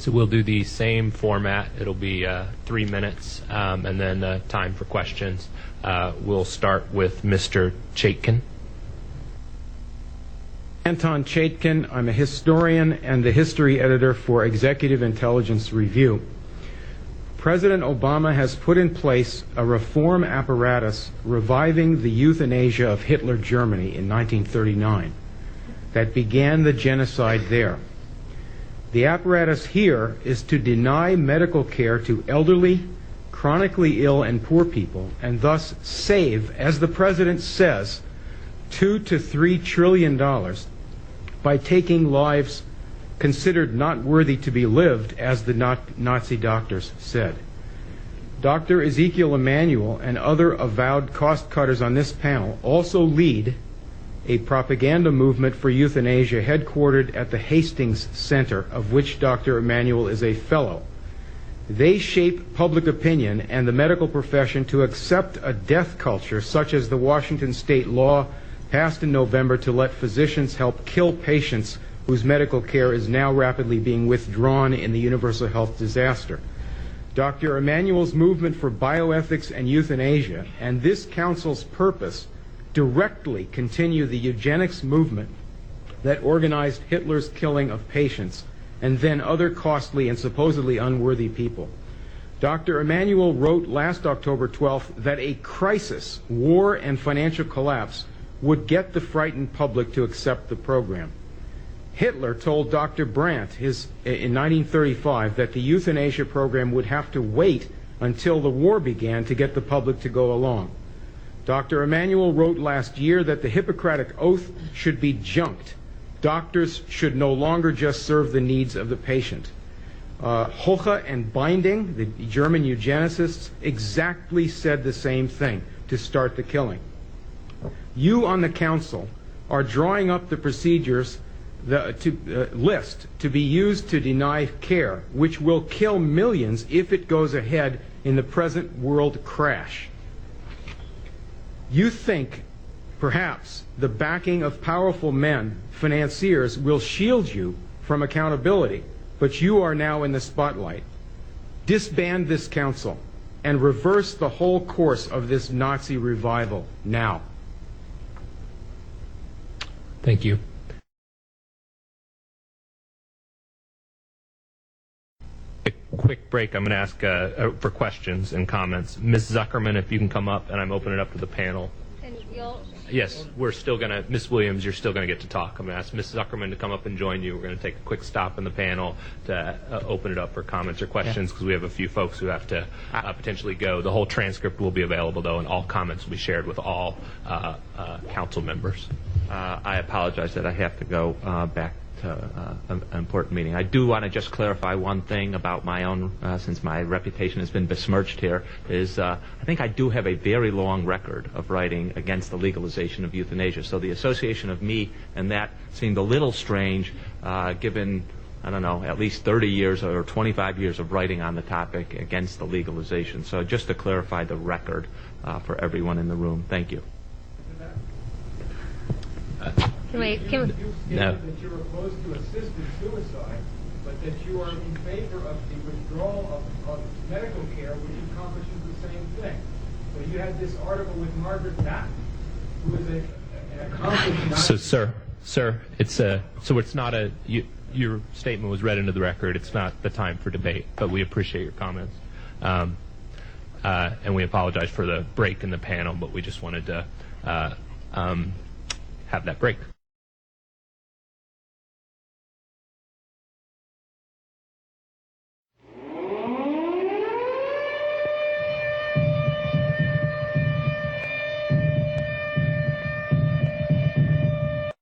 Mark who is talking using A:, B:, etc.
A: So we'll do the same format. It'll be 3 minutes, and then time for questions. We'll start with Mr. Chaikin.
B: Anton Chaikin. I'm a historian and the history editor for Executive Intelligence Review. President Obama has put in place a reform apparatus reviving the euthanasia of Hitler Germany in 1939 that began the genocide there. The apparatus here is to deny medical care to elderly, chronically ill, and poor people, and thus save, as the president says, $2 to $3 trillion by taking lives considered not worthy to be lived, as the Nazi doctors said. Dr. Ezkiel Emanuel and other avowed cost-cutters on this panel also lead a propaganda movement for euthanasia headquartered at the Hastings Center, of which Dr. Emanuel is a fellow. They shape public opinion and the medical profession to accept a death culture such as the Washington state law passed in November to let physicians help kill patients whose medical care is now rapidly being withdrawn in the universal health disaster. Dr. Emanuel's movement for bioethics and euthanasia and this council's purpose directly continue the eugenics movement that organized Hitler's killing of patients and then other costly and supposedly unworthy people. Dr. Emanuel wrote last October 12th that a crisis, war, and financial collapse would get the frightened public to accept the program. Hitler told Dr. Brandt in 1935 that the euthanasia program would have to wait until the war began to get the public to go along. Dr. Emanuel wrote last year that the Hippocratic Oath should be junked. Doctors should no longer just serve the needs of the patient. Hoche and Binding, the German eugenicists, exactly said the same thing to start the killing. You on the council are drawing up the procedures list to be used to deny care, which will kill millions if it goes ahead in the present world crash. You think perhaps the backing of powerful men, financiers, will shield you from accountability, but you are now in the spotlight. Disband this council and reverse the whole course of this Nazi revival now.
A: Thank you. A quick break. I'm going to ask for questions and comments. Ms. Zuckerman, if you can come up, and I'm opening it up to the panel.
C: And you'll...
A: Yes, we're still going to, Ms. Williams, you're still going to get to talk. I'm going to ask Ms. Zuckerman to come up and join you. We're going to take a quick stop in the panel to open it up for comments or questions, because we have a few folks who have to potentially go. The whole transcript will be available, though, and all comments will be shared with all council members.
D: I apologize that I have to go back to an important meeting. I do want to just clarify one thing about my own, since my reputation has been besmirched here, is I think I do have a very long record of writing against the legalization of euthanasia. So the association of me and that seemed a little strange, given, I don't know, at least 30 years or 25 years of writing on the topic against the legalization. So just to clarify the record for everyone in the room. Thank you.
C: Can we...
B: No. That you're opposed to assisted suicide, but that you are in favor of the withdrawal of medical care, which accomplishes the same thing. So you had this article with Margaret Thatcher, who is an accomplished...
A: So, sir, it's not a... your statement was read into the record. It's not the time for debate, but we appreciate your comments. And we apologize for the break in the panel, but we just wanted to have that break.